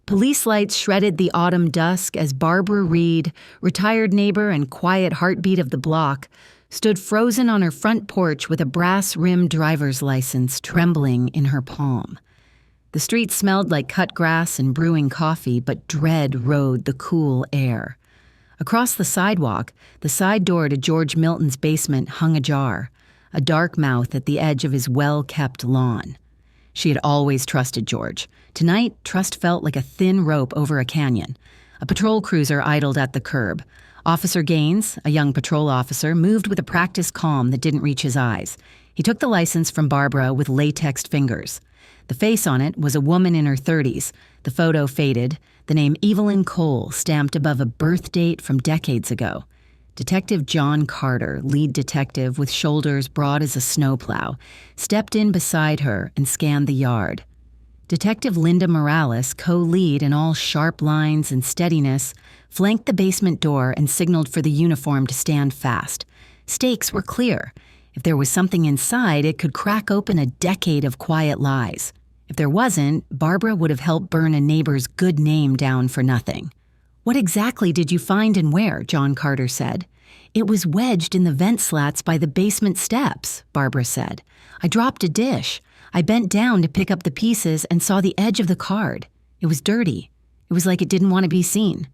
Police lights shredded the autumn dusk as Barbara Reed, retired neighbor and quiet heartbeat of the block, stood frozen on her front porch with a brass-rimmed driver's license trembling in her palm. The street smelled like cut grass and brewing coffee, but dread rode the cool air. Across the sidewalk, the side door to George Milton's basement hung ajar, a dark mouth at the edge of his well-kept lawn. She had always trusted George. Tonight, trust felt like a thin rope over a canyon. A patrol cruiser idled at the curb. Officer Gaines, a young patrol officer, moved with a practiced calm that didn't reach his eyes. He took the license from Barbara with latexed fingers. The face on it was a woman in her 30s. The photo faded, the name Evelyn Cole stamped above a birth date from decades ago. Detective John Carter, lead detective with shoulders broad as a snowplow, stepped in beside her and scanned the yard. Detective Linda Morales, co-lead in all sharp lines and steadiness, flanked the basement door and signaled for the uniform to stand fast. Stakes were clear. If there was something inside, it could crack open a decade of quiet lies. If there wasn't, Barbara would have helped burn a neighbor's good name down for nothing. "What exactly did you find and where?" John Carter said. "It was wedged in the vent slats by the basement steps," Barbara said. "I dropped a dish. I bent down to pick up the pieces and saw the edge of the card. It was dirty. It was like it didn't want to be seen."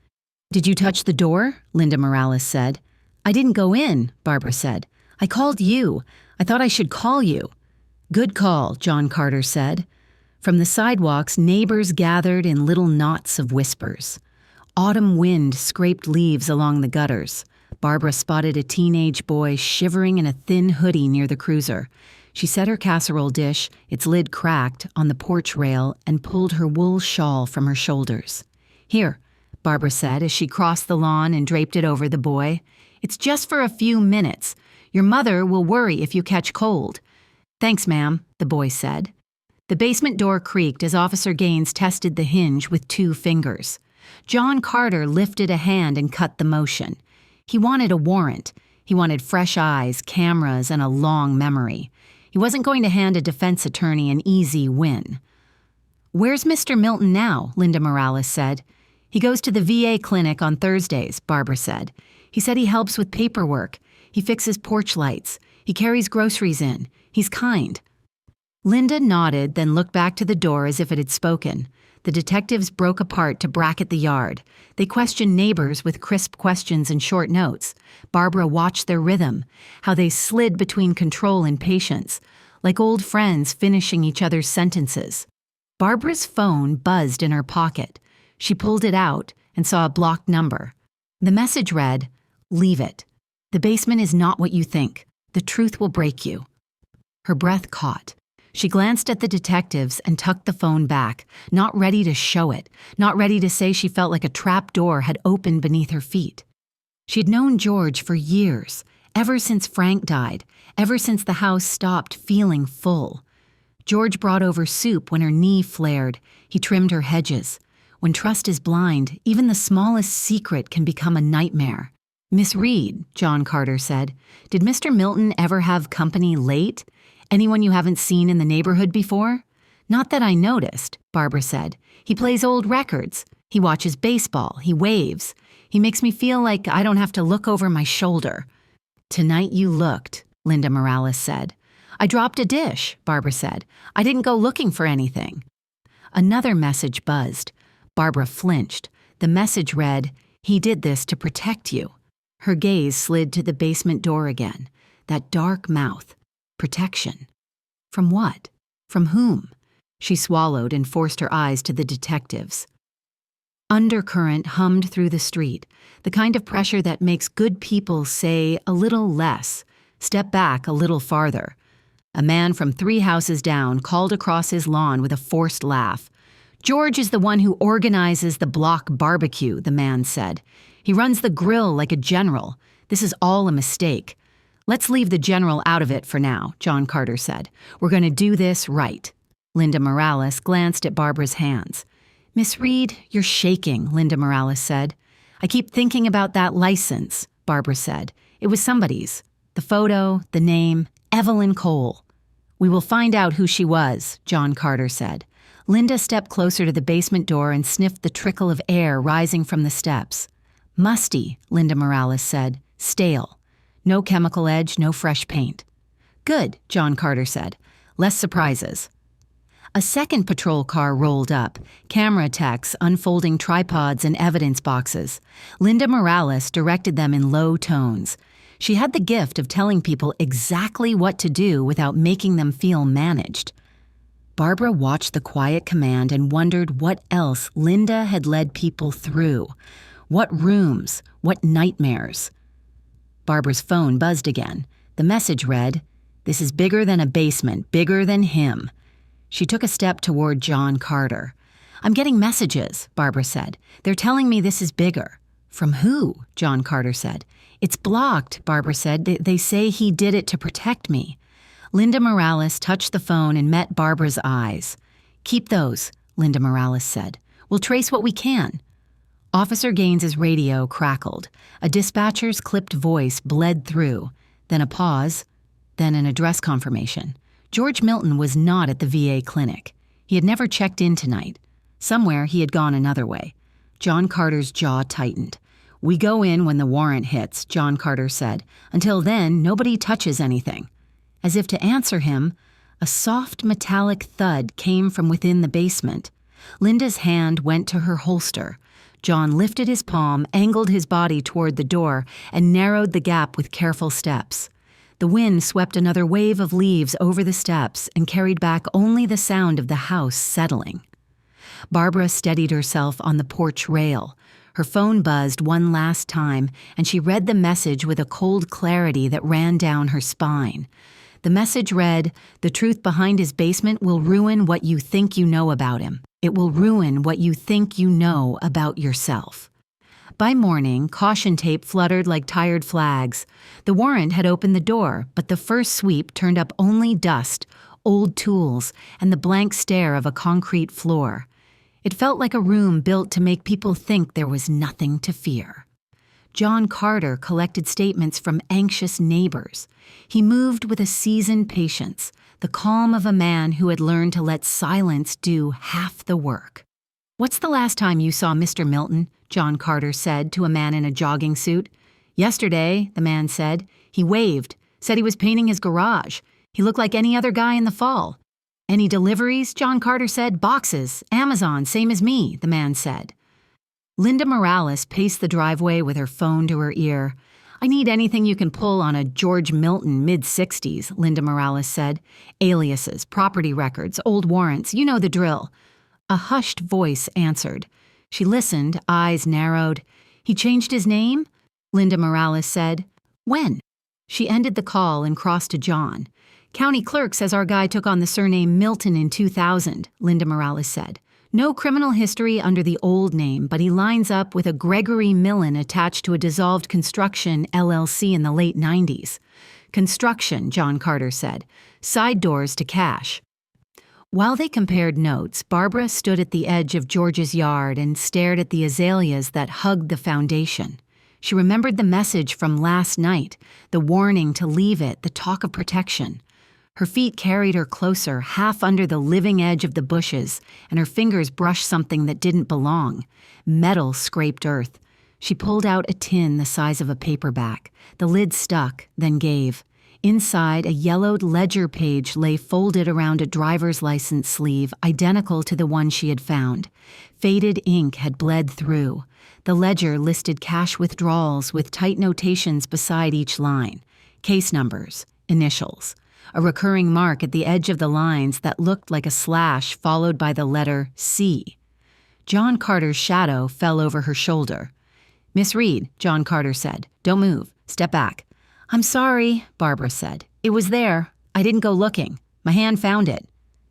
"Did you touch the door?" Linda Morales said. "I didn't go in," Barbara said. "I called you. I thought I should call you." "Good call," John Carter said. From the sidewalks, neighbors gathered in little knots of whispers. Autumn wind scraped leaves along the gutters. Barbara spotted a teenage boy shivering in a thin hoodie near the cruiser. She set her casserole dish, its lid cracked, on the porch rail and pulled her wool shawl from her shoulders. "Here," Barbara said as she crossed the lawn and draped it over the boy. "It's just for a few minutes. Your mother will worry if you catch cold." "Thanks, ma'am," the boy said. The basement door creaked as Officer Gaines tested the hinge with 2 fingers. John Carter lifted a hand and cut the motion. He wanted a warrant. He wanted fresh eyes, cameras, and a long memory. He wasn't going to hand a defense attorney an easy win. "Where's Mr. Milton now?" Linda Morales said. "He goes to the VA clinic on Thursdays," Barbara said. "He said he helps with paperwork. He fixes porch lights. He carries groceries in. He's kind." Linda nodded, then looked back to the door as if it had spoken. The detectives broke apart to bracket the yard. They questioned neighbors with crisp questions and short notes. Barbara watched their rhythm, how they slid between control and patience, like old friends finishing each other's sentences. Barbara's phone buzzed in her pocket. She pulled it out and saw a blocked number. The message read, "Leave it. The basement is not what you think. The truth will break you." Her breath caught. She glanced at the detectives and tucked the phone back, not ready to show it, not ready to say she felt like a trap door had opened beneath her feet. She had known George for years, ever since Frank died, ever since the house stopped feeling full. George brought over soup when her knee flared. He trimmed her hedges. When trust is blind, even the smallest secret can become a nightmare. "Miss Reed," John Carter said, "did Mr. Milton ever have company late? Anyone you haven't seen in the neighborhood before?" "Not that I noticed," Barbara said. "He plays old records. He watches baseball. He waves. He makes me feel like I don't have to look over my shoulder." "Tonight you looked," Linda Morales said. "I dropped a dish," Barbara said. "I didn't go looking for anything." Another message buzzed. Barbara flinched. The message read, "He did this to protect you." Her gaze slid to the basement door again. That dark mouth. Protection. From what? From whom? She swallowed and forced her eyes to the detectives. Undercurrent hummed through the street, the kind of pressure that makes good people say a little less, step back a little farther. A man from 3 houses down called across his lawn with a forced laugh. "George is the one who organizes the block barbecue," the man said. "He runs the grill like a general. This is all a mistake." "Let's leave the general out of it for now," John Carter said. "We're going to do this right." Linda Morales glanced at Barbara's hands. "Miss Reed, you're shaking," Linda Morales said. "I keep thinking about that license," Barbara said. "It was somebody's. The photo, the name, Evelyn Cole." "We will find out who she was," John Carter said. Linda stepped closer to the basement door and sniffed the trickle of air rising from the steps. Musty, Linda Morales said. Stale. No chemical edge, no fresh paint. Good, John Carter said. Less surprises. A second patrol car rolled up, camera techs unfolding tripods and evidence boxes. Linda Morales directed them in low tones. She had the gift of telling people exactly what to do without making them feel managed. Barbara watched the quiet command and wondered what else Linda had led people through. What rooms, what nightmares. Barbara's phone buzzed again. The message read, "This is bigger than a basement, bigger than him." She took a step toward John Carter. "I'm getting messages," Barbara said. "They're telling me this is bigger." "From who?" John Carter said. "It's blocked," Barbara said. They say he did it to protect me." Linda Morales touched the phone and met Barbara's eyes. "Keep those," Linda Morales said. "We'll trace what we can." Officer Gaines's radio crackled. A dispatcher's clipped voice bled through. Then a pause. Then an address confirmation. George Milton was not at the VA clinic. He had never checked in tonight. Somewhere he had gone another way. John Carter's jaw tightened. "We go in when the warrant hits," John Carter said. "Until then, nobody touches anything." As if to answer him, a soft metallic thud came from within the basement. Linda's hand went to her holster. John lifted his palm, angled his body toward the door, and narrowed the gap with careful steps. The wind swept another wave of leaves over the steps and carried back only the sound of the house settling. Barbara steadied herself on the porch rail. Her phone buzzed one last time, and she read the message with a cold clarity that ran down her spine. The message read, "The truth behind his basement will ruin what you think you know about him. It will ruin what you think you know about yourself." By morning, caution tape fluttered like tired flags. The warrant had opened the door, but the first sweep turned up only dust, old tools, and the blank stare of a concrete floor. It felt like a room built to make people think there was nothing to fear. John Carter collected statements from anxious neighbors. He moved with a seasoned patience, the calm of a man who had learned to let silence do half the work. "What's the last time you saw Mr. Milton?" John Carter said to a man in a jogging suit. "Yesterday," the man said. "He waved, said he was painting his garage. He looked like any other guy in the fall." "Any deliveries?" John Carter said. "Boxes. Amazon, same as me," the man said. Linda Morales paced the driveway with her phone to her ear. "I need anything you can pull on a George Milton mid-60s, Linda Morales said. "Aliases, property records, old warrants, you know the drill." A hushed voice answered. She listened, eyes narrowed. "He changed his name?" Linda Morales said. "When?" She ended the call and crossed to John. "County clerk says our guy took on the surname Milton in 2000, Linda Morales said. "No criminal history under the old name, but he lines up with a Gregory Millen attached to a dissolved construction LLC in the late 90s. "Construction," John Carter said. "Side doors to cash." While they compared notes, Barbara stood at the edge of George's yard and stared at the azaleas that hugged the foundation. She remembered the message from last night, the warning to leave it, the talk of protection. Her feet carried her closer, half under the living edge of the bushes, and her fingers brushed something that didn't belong. Metal scraped earth. She pulled out a tin the size of a paperback. The lid stuck, then gave. Inside, a yellowed ledger page lay folded around a driver's license sleeve, identical to the one she had found. Faded ink had bled through. The ledger listed cash withdrawals with tight notations beside each line. Case numbers, initials. A recurring mark at the edge of the lines that looked like a slash followed by the letter C. John Carter's shadow fell over her shoulder. "Miss Reed," John Carter said. "Don't move. Step back." "I'm sorry," Barbara said. "It was there. I didn't go looking. My hand found it."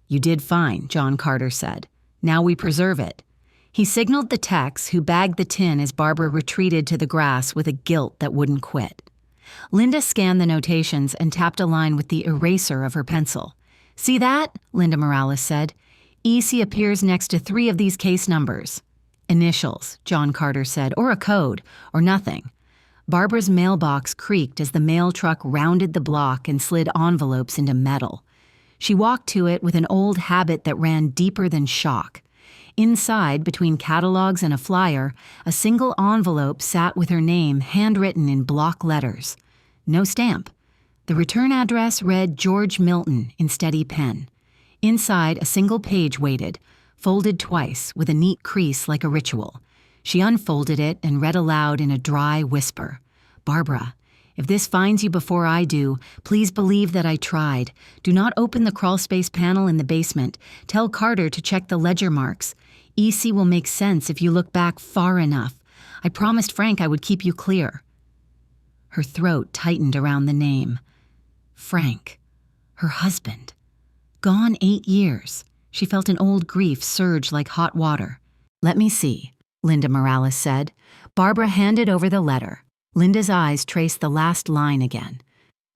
"You did fine," John Carter said. "Now we preserve it." He signaled the techs, who bagged the tin as Barbara retreated to the grass with a guilt that wouldn't quit. Linda scanned the notations and tapped a line with the eraser of her pencil. "See that?" Linda Morales said. "EC appears next to 3 of these case numbers." "Initials," John Carter said, "or a code, or nothing." Barbara's mailbox creaked as the mail truck rounded the block and slid envelopes into metal. She walked to it with an old habit that ran deeper than shock. Inside, between catalogs and a flyer, a single envelope sat with her name handwritten in block letters. No stamp. The return address read George Milton in steady pen. Inside, a single page waited, folded twice with a neat crease like a ritual. She unfolded it and read aloud in a dry whisper. "Barbara, if this finds you before I do, please believe that I tried. Do not open the crawlspace panel in the basement. Tell Carter to check the ledger marks. EC will make sense if you look back far enough. I promised Frank I would keep you clear." Her throat tightened around the name. Frank. Her husband. Gone 8 years. She felt an old grief surge like hot water. "Let me see," Linda Morales said. Barbara handed over the letter. Linda's eyes traced the last line again.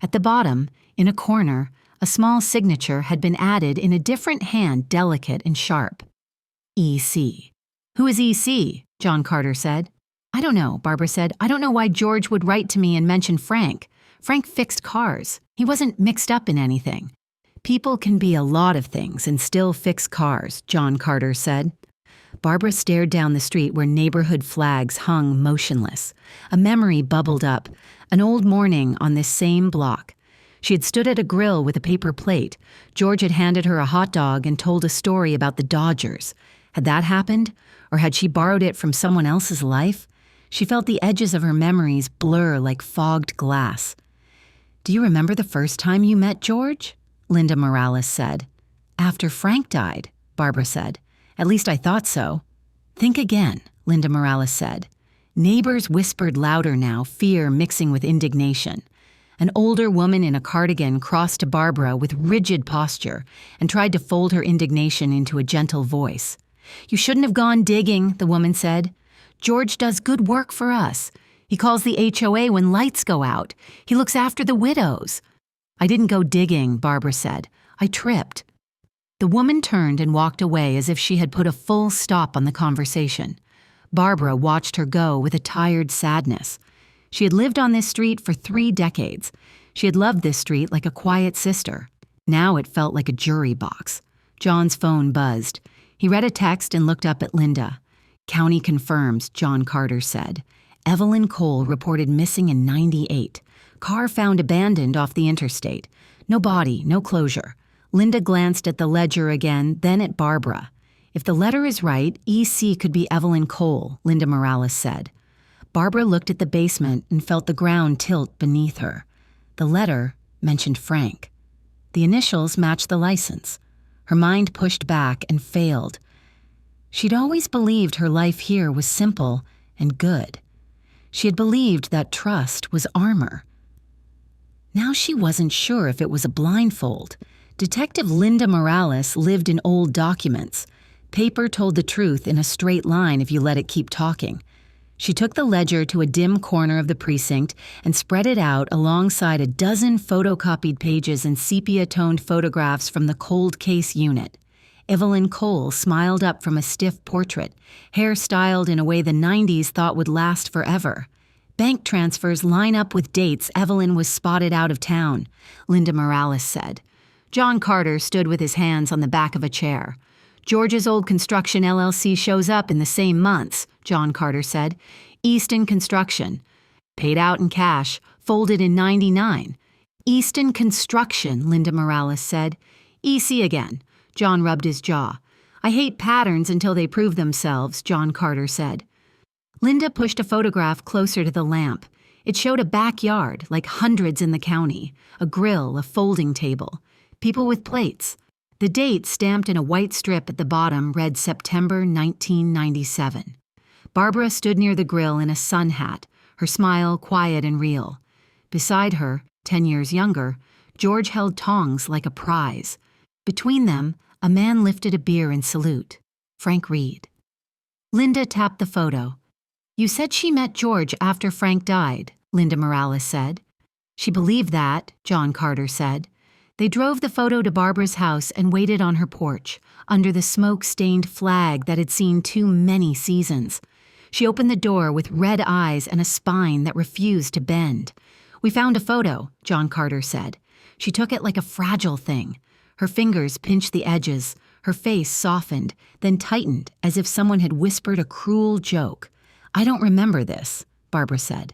At the bottom, in a corner, a small signature had been added in a different hand, delicate and sharp. EC. "Who is EC?" John Carter said. "I don't know," Barbara said. "I don't know why George would write to me and mention Frank. Frank fixed cars. He wasn't mixed up in anything." "People can be a lot of things and still fix cars," John Carter said. Barbara stared down the street where neighborhood flags hung motionless. A memory bubbled up, an old morning on this same block. She had stood at a grill with a paper plate. George had handed her a hot dog and told a story about the Dodgers. Had that happened? Or had she borrowed it from someone else's life? She felt the edges of her memories blur like fogged glass. "Do you remember the first time you met George?" Linda Morales said. "After Frank died," Barbara said. "At least I thought so." "Think again," Linda Morales said. Neighbors whispered louder now, fear mixing with indignation. An older woman in a cardigan crossed to Barbara with rigid posture and tried to fold her indignation into a gentle voice. "You shouldn't have gone digging," the woman said. "George does good work for us. He calls the HOA when lights go out. He looks after the widows." "I didn't go digging," Barbara said. "I tripped." The woman turned and walked away as if she had put a full stop on the conversation. Barbara watched her go with a tired sadness. She had lived on this street for 3 decades. She had loved this street like a quiet sister. Now it felt like a jury box. John's phone buzzed. He read a text and looked up at Linda. "County confirms," John Carter said. "Evelyn Cole reported missing in '98. Car found abandoned off the interstate. No body, no closure." Linda glanced at the ledger again, then at Barbara. "If the letter is right, EC could be Evelyn Cole," Linda Morales said. Barbara looked at the basement and felt the ground tilt beneath her. The letter mentioned Frank. The initials matched the license. Her mind pushed back and failed. She'd always believed her life here was simple and good. She had believed that trust was armor. Now she wasn't sure if it was a blindfold. Detective Linda Morales lived in old documents. Paper told the truth in a straight line if you let it keep talking. She took the ledger to a dim corner of the precinct and spread it out alongside a dozen photocopied pages and sepia-toned photographs from the cold case unit. Evelyn Cole smiled up from a stiff portrait, hair styled in a way the '90s thought would last forever. Bank transfers line up with dates Evelyn was spotted out of town, Linda Morales said. John Carter stood with his hands on the back of a chair. "George's old construction LLC shows up in the same months," John Carter said. "Easton Construction. Paid out in cash, folded in '99. "Easton Construction," Linda Morales said. "EC again." John rubbed his jaw. "I hate patterns until they prove themselves," John Carter said. Linda pushed a photograph closer to the lamp. It showed a backyard, like hundreds in the county, a grill, a folding table, people with plates. The date stamped in a white strip at the bottom read September 1997. Barbara stood near the grill in a sun hat, her smile quiet and real. Beside her, 10 years younger, George held tongs like a prize. Between them, a man lifted a beer in salute. Frank Reed. Linda tapped the photo. "You said she met George after Frank died," Linda Morales said. "She believed that," John Carter said. They drove the photo to Barbara's house and waited on her porch, under the smoke-stained flag that had seen too many seasons. She opened the door with red eyes and a spine that refused to bend. "We found a photo," John Carter said. She took it like a fragile thing. Her fingers pinched the edges. Her face softened, then tightened as if someone had whispered a cruel joke. "I don't remember this," Barbara said.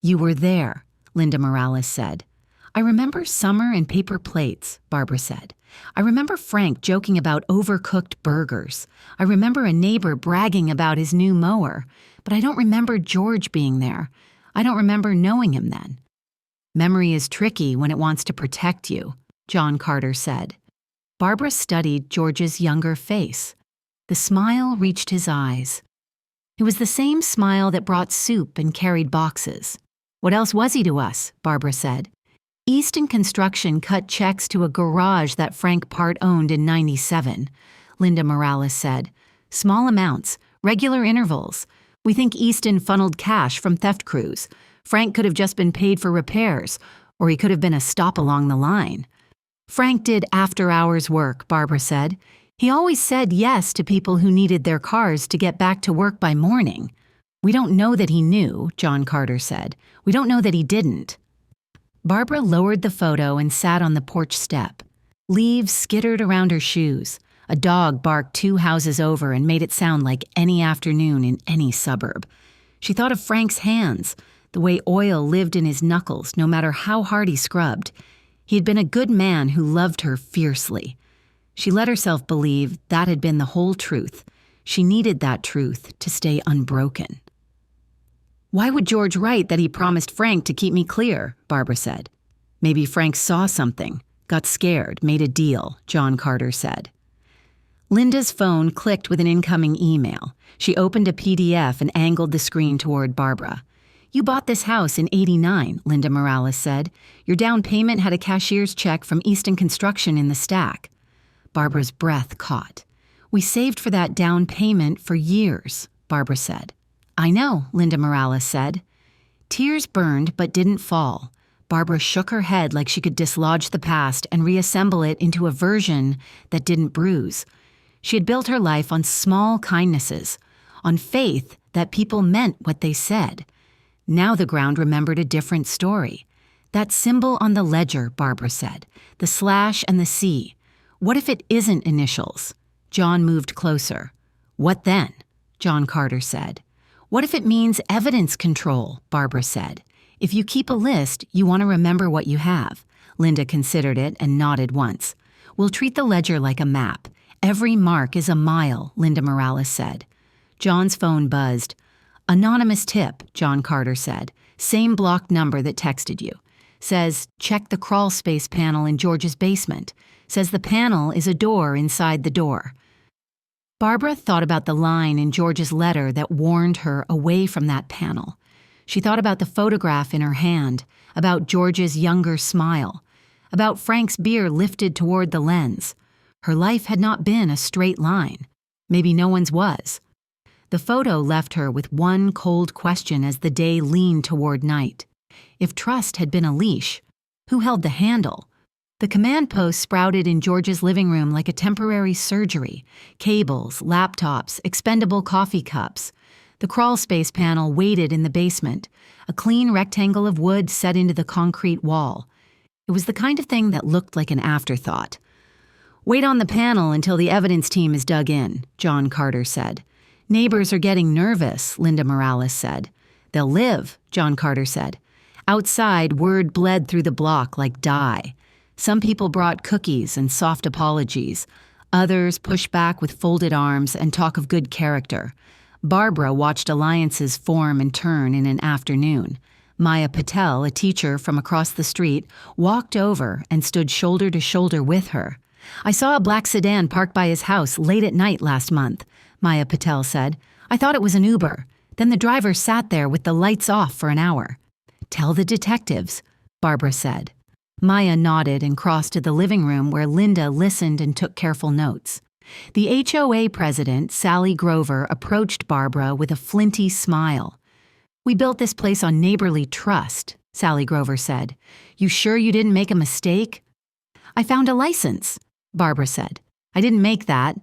"You were there," Linda Morales said. "I remember summer and paper plates," Barbara said. "I remember Frank joking about overcooked burgers. I remember a neighbor bragging about his new mower, but I don't remember George being there. I don't remember knowing him then." "Memory is tricky when it wants to protect you," John Carter said. Barbara studied George's younger face. The smile reached his eyes. It was the same smile that brought soup and carried boxes. "What else was he to us?" Barbara said. "Easton Construction cut checks to a garage that Frank part-owned in '97, Linda Morales said. "Small amounts, regular intervals. We think Easton funneled cash from theft crews. Frank could have just been paid for repairs, or he could have been a stop along the line." "Frank did after-hours work," Barbara said. "He always said yes to people who needed their cars to get back to work by morning." "We don't know that he knew," John Carter said. "We don't know that he didn't." Barbara lowered the photo and sat on the porch step. Leaves skittered around her shoes. A dog barked 2 houses over and made it sound like any afternoon in any suburb. She thought of Frank's hands, the way oil lived in his knuckles no matter how hard he scrubbed. He had been a good man who loved her fiercely. She let herself believe that had been the whole truth. She needed that truth to stay unbroken. "Why would George write that he promised Frank to keep me clear?" Barbara said. "Maybe Frank saw something, got scared, made a deal," John Carter said. Linda's phone clicked with an incoming email. She opened a PDF and angled the screen toward Barbara. "You bought this house in '89, Linda Morales said. "Your down payment had a cashier's check from Easton Construction in the stack." Barbara's breath caught. "We saved for that down payment for years," Barbara said. "I know," Linda Morales said. Tears burned but didn't fall. Barbara shook her head like she could dislodge the past and reassemble it into a version that didn't bruise. She had built her life on small kindnesses, on faith that people meant what they said. Now the ground remembered a different story. "That symbol on the ledger," Barbara said, "the slash and the C. What if it isn't initials?" John moved closer. "What then?" John Carter said. "What if it means evidence control?" Barbara said. "If you keep a list, you want to remember what you have." Linda considered it and nodded once. "We'll treat the ledger like a map. Every mark is a mile," Linda Morales said. John's phone buzzed. "Anonymous tip," John Carter said. "Same block number that texted you. Says, check the crawl space panel in George's basement. Says the panel is a door inside the door." Barbara thought about the line in George's letter that warned her away from that panel. She thought about the photograph in her hand, about George's younger smile, about Frank's beer lifted toward the lens. Her life had not been a straight line. Maybe no one's was. The photo left her with one cold question as the day leaned toward night. If trust had been a leash, who held the handle? The command post sprouted in George's living room like a temporary surgery. Cables, laptops, expendable coffee cups. The crawl space panel waited in the basement, a clean rectangle of wood set into the concrete wall. It was the kind of thing that looked like an afterthought. "Wait on the panel until the evidence team is dug in," John Carter said. "Neighbors are getting nervous," Linda Morales said. "They'll live," John Carter said. Outside, word bled through the block like dye. Some people brought cookies and soft apologies. Others pushed back with folded arms and talk of good character. Barbara watched alliances form and turn in an afternoon. Maya Patel, a teacher from across the street, walked over and stood shoulder to shoulder with her. "I saw a black sedan parked by his house late at night last month," Maya Patel said. "I thought it was an Uber. Then the driver sat there with the lights off for an hour." "Tell the detectives," Barbara said. Maya nodded and crossed to the living room where Linda listened and took careful notes. The HOA president, Sally Grover, approached Barbara with a flinty smile. "We built this place on neighborly trust," Sally Grover said. "You sure you didn't make a mistake?" "I found a license," Barbara said. "I didn't make that."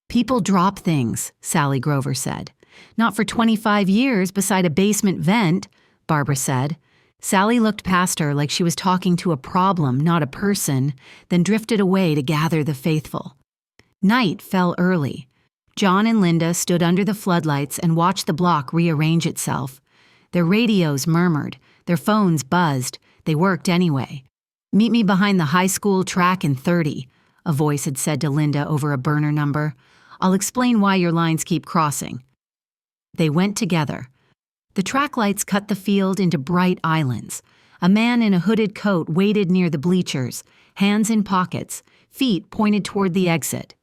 "People drop things," Sally Grover said. "Not for 25 years beside a basement vent," Barbara said. Sally looked past her like she was talking to a problem, not a person, then drifted away to gather the faithful. Night fell early. John and Linda stood under the floodlights and watched the block rearrange itself. Their radios murmured, their phones buzzed, they worked anyway. "Meet me behind the high school track in 30, a voice had said to Linda over a burner number. "I'll explain why your lines keep crossing." They went together. The track lights cut the field into bright islands. A man in a hooded coat waited near the bleachers, hands in pockets, feet pointed toward the exit.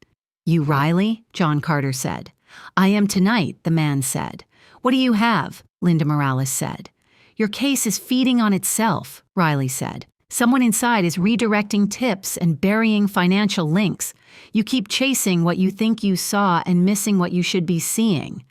"You Riley?" John Carter said. "I am tonight," the man said. "What do you have?" Linda Morales said. "Your case is feeding on itself," Riley said. "Someone inside is redirecting tips and burying financial links. You keep chasing what you think you saw and missing what you should be seeing."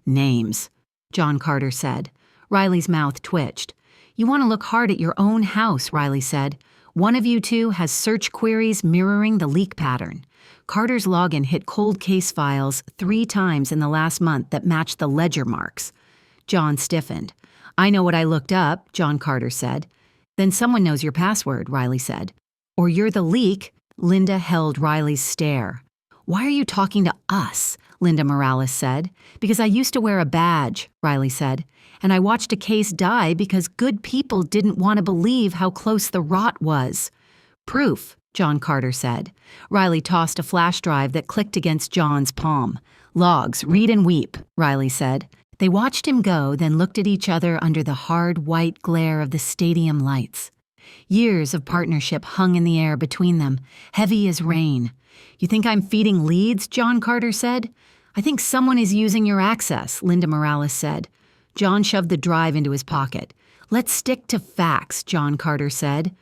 "Names," John Carter said. Riley's mouth twitched. "You want to look hard at your own house," Riley said. "One of you two has search queries mirroring the leak pattern." Carter's login hit cold case files 3 times in the last month that matched the ledger marks. John stiffened. "I know what I looked up," John Carter said. "Then someone knows your password," Riley said. "Or you're the leak." Linda held Riley's stare. "Why are you talking to us?" Linda Morales said. "Because I used to wear a badge," Riley said. "And I watched a case die because good people didn't want to believe how close the rot was." "Proof," John Carter said. Riley tossed a flash drive that clicked against John's palm. "Logs, read and weep," Riley said. They watched him go, then looked at each other under the hard white glare of the stadium lights. Years of partnership hung in the air between them, heavy as rain. "You think I'm feeding leads?" John Carter said. "I think someone is using your access," Linda Morales said. John shoved the drive into his pocket. "Let's stick to facts," John Carter said.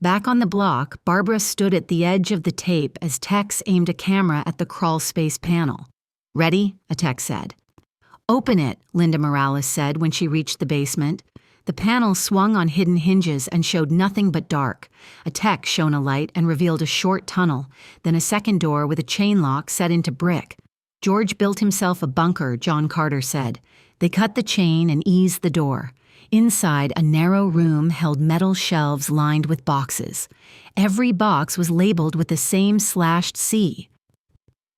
Back on the block, Barbara stood at the edge of the tape as Tex aimed a camera at the crawl space panel. "Ready?" a tech said. "Open it," Linda Morales said when she reached the basement. The panel swung on hidden hinges and showed nothing but dark. A tech shone a light and revealed a short tunnel, then a second door with a chain lock set into brick. "George built himself a bunker," John Carter said. They cut the chain and eased the door. Inside, a narrow room held metal shelves lined with boxes. Every box was labeled with the same slashed C.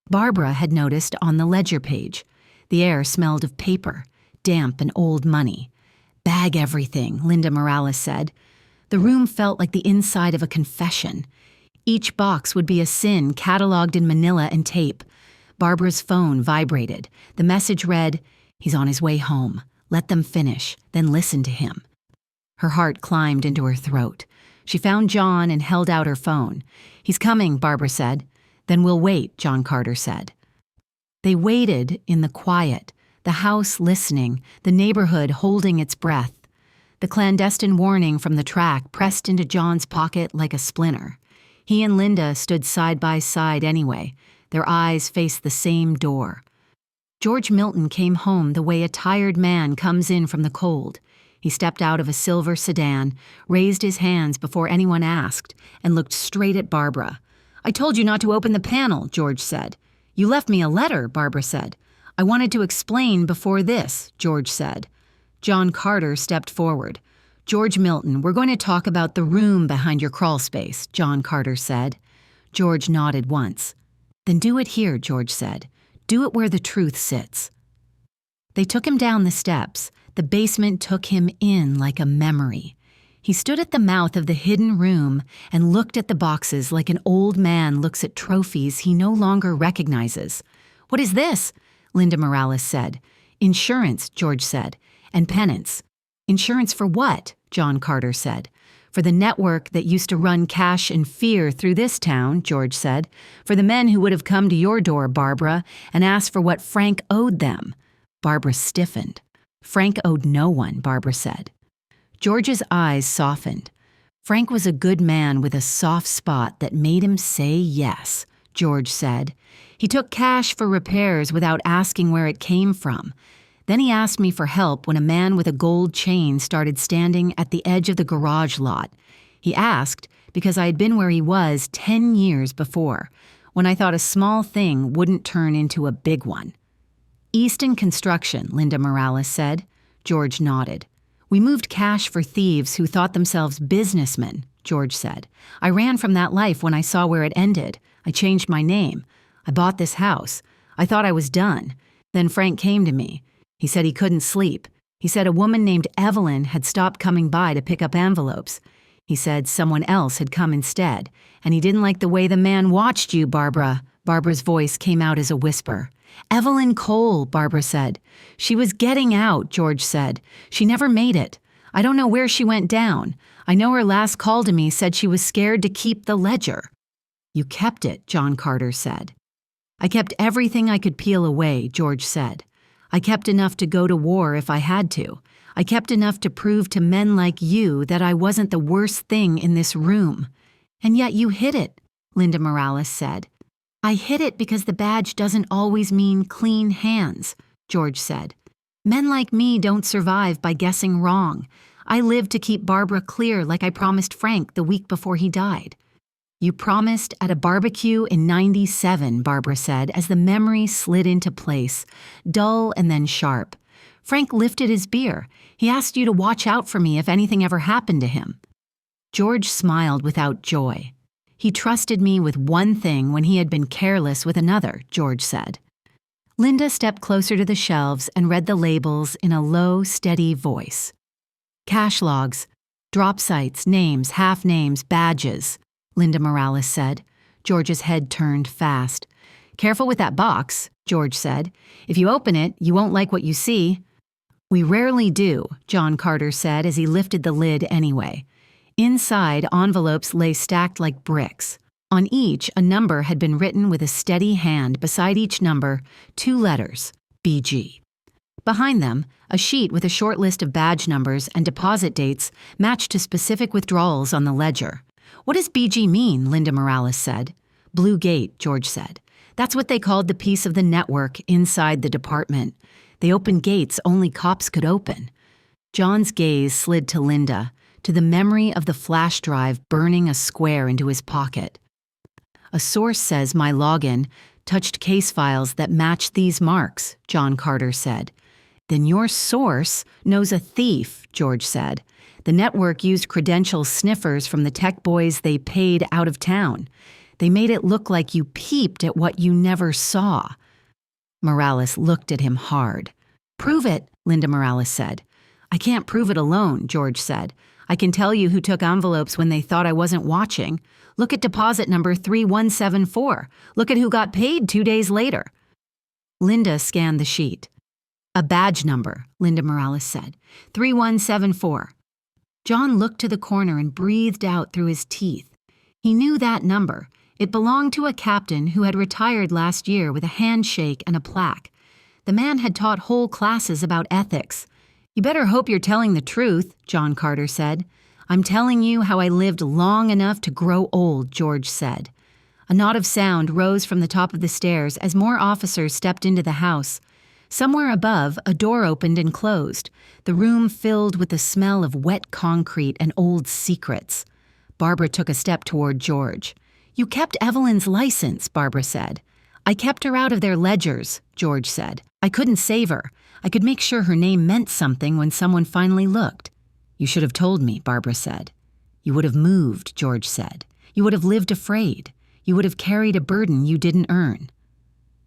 Barbara had noticed on the ledger page. The air smelled of paper, damp and old money. "Bag everything," Linda Morales said. The room felt like the inside of a confession. Each box would be a sin cataloged in manila and tape. Barbara's phone vibrated. The message read, "He's on his way home. Let them finish, then listen to him." Her heart climbed into her throat. She found John and held out her phone. "He's coming," Barbara said. "Then we'll wait," John Carter said. They waited in the quiet, the house listening, the neighborhood holding its breath. The clandestine warning from the track pressed into John's pocket like a splinter. He and Linda stood side by side anyway. Their eyes faced the same door. George Milton came home the way a tired man comes in from the cold. He stepped out of a silver sedan, raised his hands before anyone asked, and looked straight at Barbara. "I told you not to open the panel," George said. "You left me a letter," Barbara said. "I wanted to explain before this," George said. John Carter stepped forward. "George Milton, we're going to talk about the room behind your crawl space," John Carter said. George nodded once. "Then do it here," George said. "Do it where the truth sits." They took him down the steps. The basement took him in like a memory. He stood at the mouth of the hidden room and looked at the boxes like an old man looks at trophies he no longer recognizes. "What is this?" Linda Morales said. "Insurance," George said, "and penance." "Insurance for what?" John Carter said. "For the network that used to run cash and fear through this town," George said. "For the men who would have come to your door, Barbara, and asked for what Frank owed them." Barbara stiffened. "Frank owed no one," Barbara said. George's eyes softened. "Frank was a good man with a soft spot that made him say yes," George said. "He took cash for repairs without asking where it came from. Then he asked me for help when a man with a gold chain started standing at the edge of the garage lot. He asked because I had been where he was 10 years before, when I thought a small thing wouldn't turn into a big one." "Easton Construction," Linda Morales said. George nodded. We moved cash for thieves who thought themselves businessmen, George said. I ran from that life when I saw where it ended. I changed my name. I bought this house. I thought I was done. Then Frank came to me. He said he couldn't sleep. He said a woman named Evelyn had stopped coming by to pick up envelopes. He said someone else had come instead, and he didn't like the way the man watched you, Barbara. Barbara's voice came out as a whisper. Evelyn Cole, Barbara said. She was getting out, George said. She never made it. I don't know where she went down. I know her last call to me said she was scared to keep the ledger. You kept it, John Carter said. I kept everything I could peel away, George said. I kept enough to go to war if I had to. I kept enough to prove to men like you that I wasn't the worst thing in this room. And yet you hid it, Linda Morales said. I hid it because the badge doesn't always mean clean hands, George said. Men like me don't survive by guessing wrong. I lived to keep Barbara clear like I promised Frank the week before he died. You promised at a barbecue in '97, Barbara said, as the memory slid into place, dull and then sharp. Frank lifted his beer. He asked you to watch out for me if anything ever happened to him. George smiled without joy. He trusted me with one thing when he had been careless with another, George said. Linda stepped closer to the shelves and read the labels in a low, steady voice. Cash logs, drop sites, names, half names, badges, Linda Morales said. George's head turned fast. Careful with that box, George said. If you open it, you won't like what you see. We rarely do, John Carter said as he lifted the lid anyway. Inside, envelopes lay stacked like bricks. On each, a number had been written with a steady hand. Beside each number, 2 letters, BG. Behind them, a sheet with a short list of badge numbers and deposit dates matched to specific withdrawals on the ledger. What does BG mean? Linda Morales said. Blue Gate, George said. That's what they called the piece of the network inside the department. They opened gates only cops could open. John's gaze slid to Linda, to the memory of the flash drive burning a square into his pocket. A source says my login touched case files that match these marks, John Carter said. Then your source knows a thief, George said. The network used credential sniffers from the tech boys they paid out of town. They made it look like you peeped at what you never saw. Morales looked at him hard. Prove it, Linda Morales said. I can't prove it alone, George said. I can tell you who took envelopes when they thought I wasn't watching. Look at deposit number 3174. Look at who got paid 2 days later. Linda scanned the sheet. A badge number, Linda Morales said. 3174. John looked to the corner and breathed out through his teeth. He knew that number. It belonged to a captain who had retired last year with a handshake and a plaque. The man had taught whole classes about ethics. You better hope you're telling the truth, John Carter said. I'm telling you how I lived long enough to grow old, George said. A knot of sound rose from the top of the stairs as more officers stepped into the house. Somewhere above, a door opened and closed, the room filled with the smell of wet concrete and old secrets. Barbara took a step toward George. You kept Evelyn's license, Barbara said. I kept her out of their ledgers, George said. I couldn't save her. I could make sure her name meant something when someone finally looked. You should have told me, Barbara said. You would have moved, George said. You would have lived afraid. You would have carried a burden you didn't earn.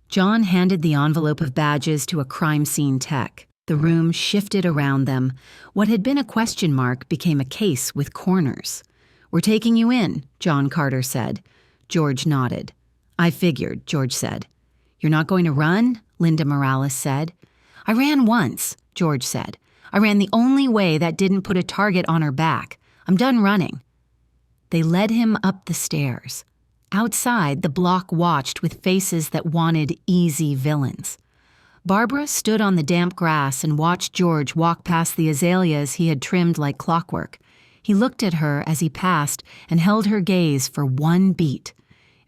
John handed the envelope of badges to a crime scene tech. The room shifted around them. What had been a question mark became a case with corners. We're taking you in, John Carter said. George nodded. I figured, George said. You're not going to run? Linda Morales said. I ran once, George said. I ran the only way that didn't put a target on her back. I'm done running. They led him up the stairs. Outside, the block watched with faces that wanted easy villains. Barbara stood on the damp grass and watched George walk past the azaleas he had trimmed like clockwork. He looked at her as he passed and held her gaze for one beat.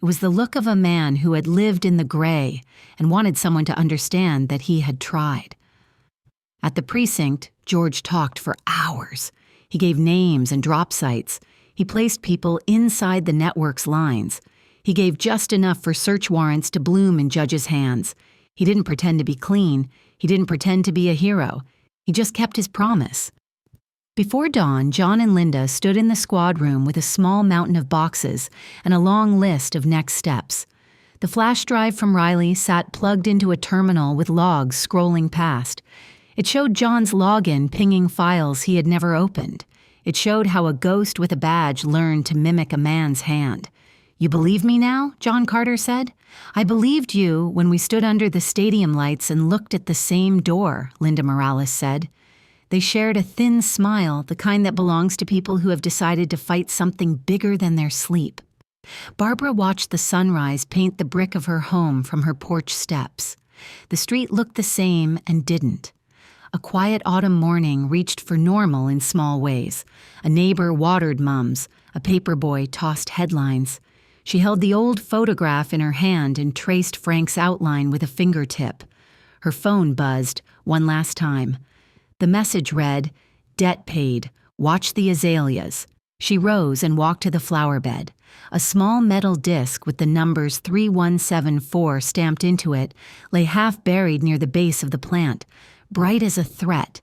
It was the look of a man who had lived in the gray and wanted someone to understand that he had tried. At the precinct, George talked for hours. He gave names and drop sites. He placed people inside the network's lines. He gave just enough for search warrants to bloom in judges' hands. He didn't pretend to be clean. He didn't pretend to be a hero. He just kept his promise. Before dawn, John and Linda stood in the squad room with a small mountain of boxes and a long list of next steps. The flash drive from Riley sat plugged into a terminal with logs scrolling past. It showed John's login pinging files he had never opened. It showed how a ghost with a badge learned to mimic a man's hand. "You believe me now?" John Carter said. "I believed you when we stood under the stadium lights and looked at the same door," Linda Morales said. They shared a thin smile, the kind that belongs to people who have decided to fight something bigger than their sleep. Barbara watched the sunrise paint the brick of her home from her porch steps. The street looked the same and didn't. A quiet autumn morning reached for normal in small ways. A neighbor watered mums. A paper boy tossed headlines. She held the old photograph in her hand and traced Frank's outline with a fingertip. Her phone buzzed, one last time. The message read, "Debt paid. Watch the azaleas." She rose and walked to the flower bed. A small metal disc with the numbers 3174 stamped into it lay half buried near the base of the plant, bright as a threat.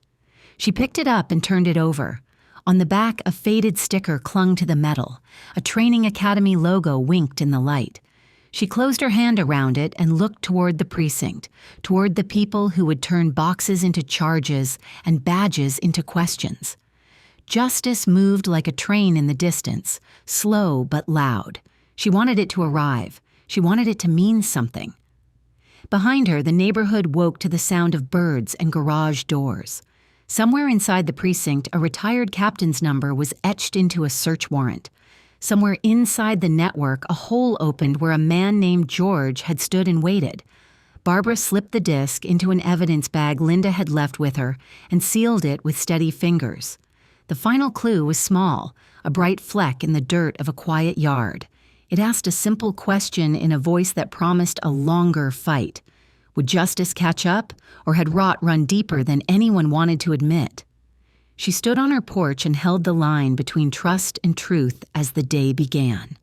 She picked it up and turned it over. On the back, a faded sticker clung to the metal. A training academy logo winked in the light. She closed her hand around it and looked toward the precinct, toward the people who would turn boxes into charges and badges into questions. Justice moved like a train in the distance, slow but loud. She wanted it to arrive. She wanted it to mean something. Behind her, the neighborhood woke to the sound of birds and garage doors. Somewhere inside the precinct, a retired captain's number was etched into a search warrant. Somewhere inside the network, a hole opened where a man named George had stood and waited. Barbara slipped the disc into an evidence bag Linda had left with her and sealed it with steady fingers. The final clue was small, a bright fleck in the dirt of a quiet yard. It asked a simple question in a voice that promised a longer fight. Would justice catch up, or had rot run deeper than anyone wanted to admit? She stood on her porch and held the line between trust and truth as the day began.